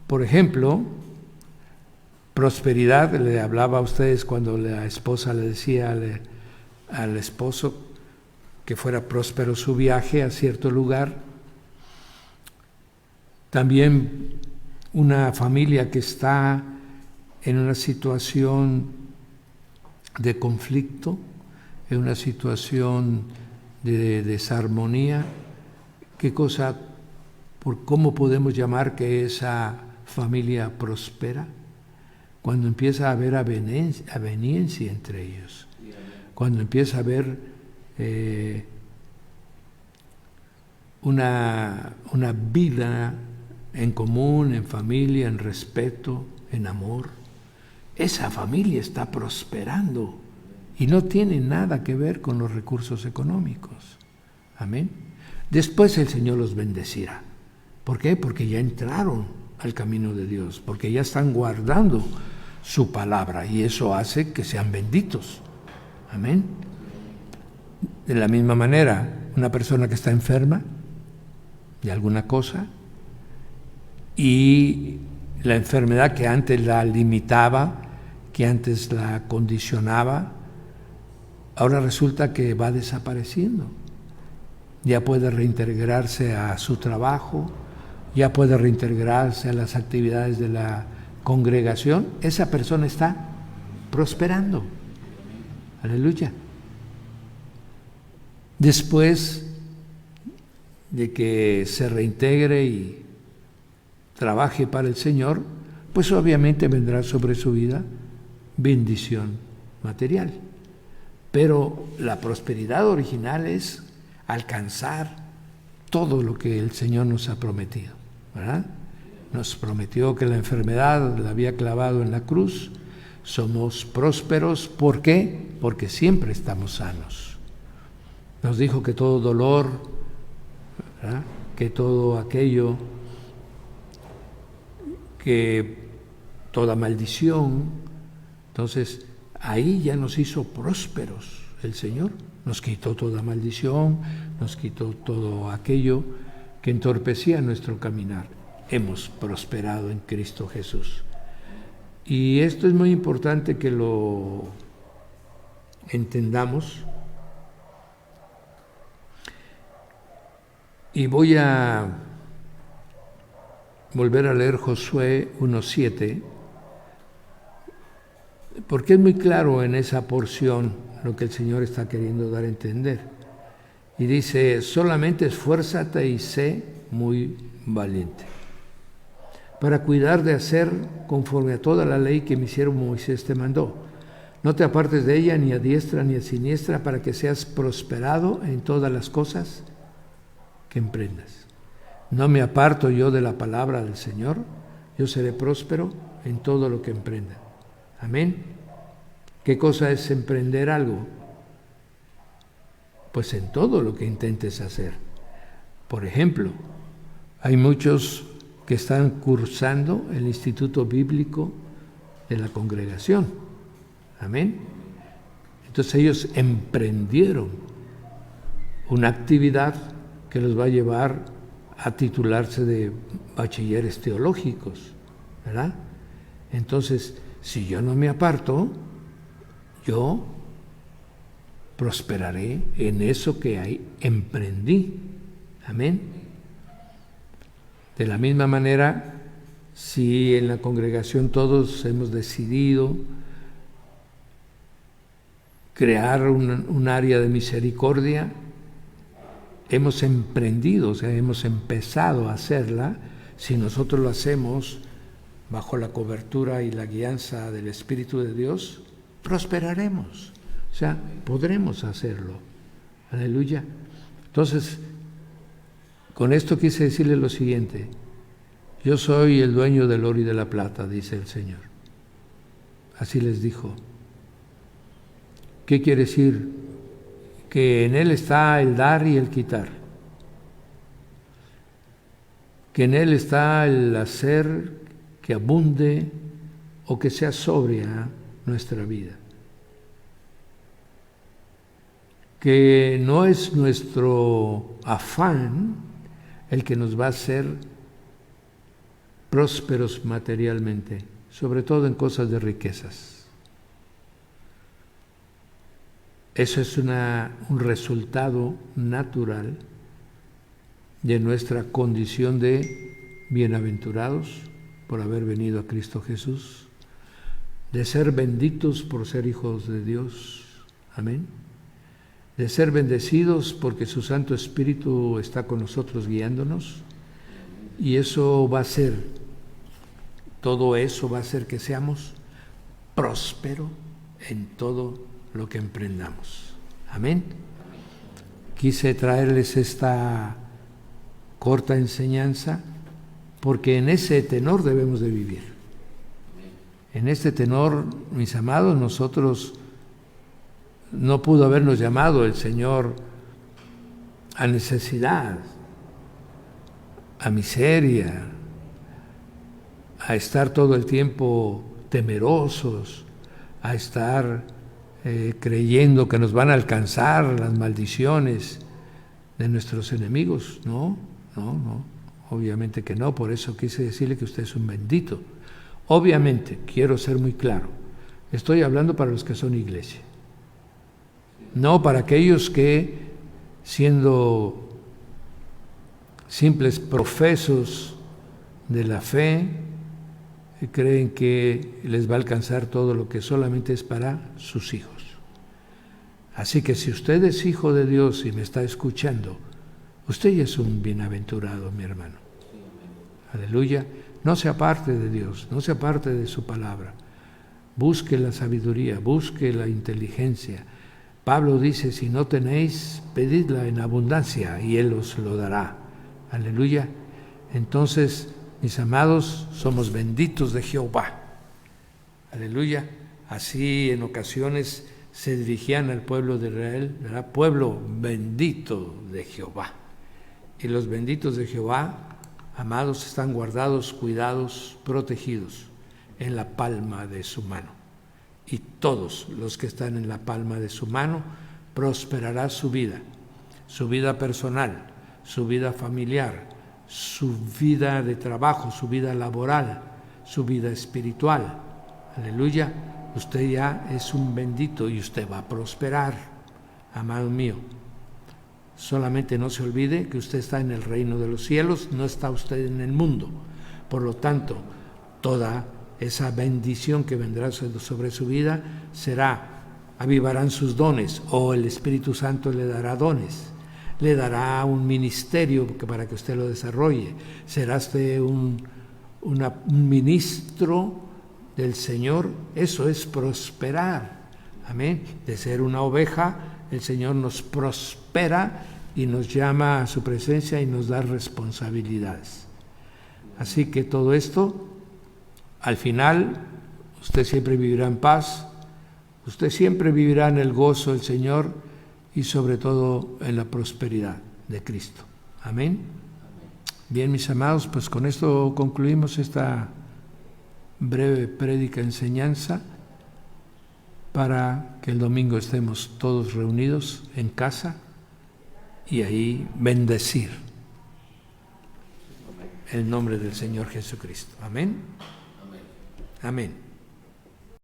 por ejemplo, prosperidad, le hablaba a ustedes cuando la esposa le decía al esposo que fuera próspero su viaje a cierto lugar. También una familia que está en una situación de conflicto, en una situación de desarmonía, ¿cómo podemos llamar que esa familia prospera? Cuando empieza a haber aveniencia entre ellos, cuando empieza a haber una vida en común, en familia, en respeto, en amor. Esa familia está prosperando y no tiene nada que ver con los recursos económicos. Amén. Después el Señor los bendecirá. ¿Por qué? Porque ya entraron al camino de Dios, porque ya están guardando su palabra y eso hace que sean benditos. Amén. De la misma manera, una persona que está enferma de alguna cosa y la enfermedad que antes la limitaba, que antes la condicionaba, ahora resulta que va desapareciendo. Ya puede reintegrarse a su trabajo, ya puede reintegrarse a las actividades de la congregación. Esa persona está prosperando. Aleluya. Después de que se reintegre y trabaje para el Señor, pues obviamente vendrá sobre su vida bendición material. Pero la prosperidad original es alcanzar todo lo que el Señor nos ha prometido, ¿verdad? Nos prometió que la enfermedad la había clavado en la cruz. Somos prósperos. ¿Por qué? Porque siempre estamos sanos. Nos dijo que todo dolor, ¿verdad?, que todo aquello, que toda maldición, entonces ahí ya nos hizo prósperos el Señor. Nos quitó toda maldición, nos quitó todo aquello que entorpecía nuestro caminar. Hemos prosperado en Cristo Jesús. Y esto es muy importante que lo entendamos. Y voy a volver a leer Josué 1:7, porque es muy claro en esa porción lo que el Señor está queriendo dar a entender. Y dice, solamente esfuérzate y sé muy valiente, para cuidar de hacer conforme a toda la ley que mi siervo Moisés te mandó. No te apartes de ella ni a diestra ni a siniestra, para que seas prosperado en todas las cosas que emprendas. No me aparto yo de la palabra del Señor, yo seré próspero en todo lo que emprenda. Amén. ¿Qué cosa es emprender algo? Pues en todo lo que intentes hacer. Por ejemplo, hay muchos que están cursando el Instituto Bíblico de la congregación. Amén. Entonces ellos emprendieron una actividad que los va a llevar a titularse de bachilleres teológicos, ¿verdad? Entonces, si yo no me aparto, yo prosperaré en eso que emprendí. Amén. De la misma manera, si en la congregación todos hemos decidido crear un área de misericordia, hemos emprendido, o sea, hemos empezado a hacerla. Si nosotros lo hacemos bajo la cobertura y la guianza del Espíritu de Dios, prosperaremos, o sea, podremos hacerlo. Aleluya. Entonces, con esto quise decirle lo siguiente: yo soy el dueño del oro y de la plata, dice el Señor. Así les dijo. ¿Qué quiere decir? Que en Él está el dar y el quitar, que en Él está el hacer que abunde o que sea sobria nuestra vida, que no es nuestro afán el que nos va a hacer prósperos materialmente, sobre todo en cosas de riquezas. Eso es un resultado natural de nuestra condición de bienaventurados por haber venido a Cristo Jesús, de ser benditos por ser hijos de Dios, amén, de ser bendecidos porque su Santo Espíritu está con nosotros guiándonos, y eso va a ser, todo eso va a hacer que seamos prósperos en todo lo que emprendamos. Amén. Quise traerles esta corta enseñanza porque en ese tenor debemos de vivir. En este tenor, mis amados, nosotros no pudo habernos llamado el Señor a necesidad, a miseria, a estar todo el tiempo temerosos, a estar creyendo que nos van a alcanzar las maldiciones de nuestros enemigos. No, obviamente que no. Por eso quise decirle que usted es un bendito. Obviamente, quiero ser muy claro, estoy hablando para los que son iglesia, no para aquellos que, siendo simples profesos de la fe, creen que les va a alcanzar todo lo que solamente es para sus hijos. Así que si usted es hijo de Dios y me está escuchando, usted ya es un bienaventurado, mi hermano. Aleluya. No se aparte de Dios, no se aparte de su palabra. Busque la sabiduría, busque la inteligencia. Pablo dice, si no tenéis, pedidla en abundancia y Él os lo dará. Aleluya. Entonces, mis amados, somos benditos de Jehová. Aleluya. Así en ocasiones se dirigían al pueblo de Israel, ¿verdad? Pueblo bendito de Jehová. Y los benditos de Jehová, amados, están guardados, cuidados, protegidos en la palma de su mano. Y todos los que están en la palma de su mano, prosperará su vida personal, su vida familiar, su vida de trabajo, su vida laboral, su vida espiritual. Aleluya. Usted ya es un bendito y usted va a prosperar, amado mío. Solamente no se olvide que usted está en el reino de los cielos, no está usted en el mundo. Por lo tanto, toda esa bendición que vendrá sobre su vida avivarán sus dones, o el Espíritu Santo le dará dones, le dará un ministerio para que usted lo desarrolle. Será usted un ministro del Señor. Eso es prosperar. Amén. De ser una oveja, el Señor nos prospera y nos llama a su presencia y nos da responsabilidades. Así que todo esto, al final, usted siempre vivirá en paz, usted siempre vivirá en el gozo del Señor y sobre todo en la prosperidad de Cristo. Amén. Bien, mis amados, pues con esto concluimos esta breve prédica enseñanza para que el domingo estemos todos reunidos en casa y ahí bendecir el nombre del Señor Jesucristo. Amén. Amén.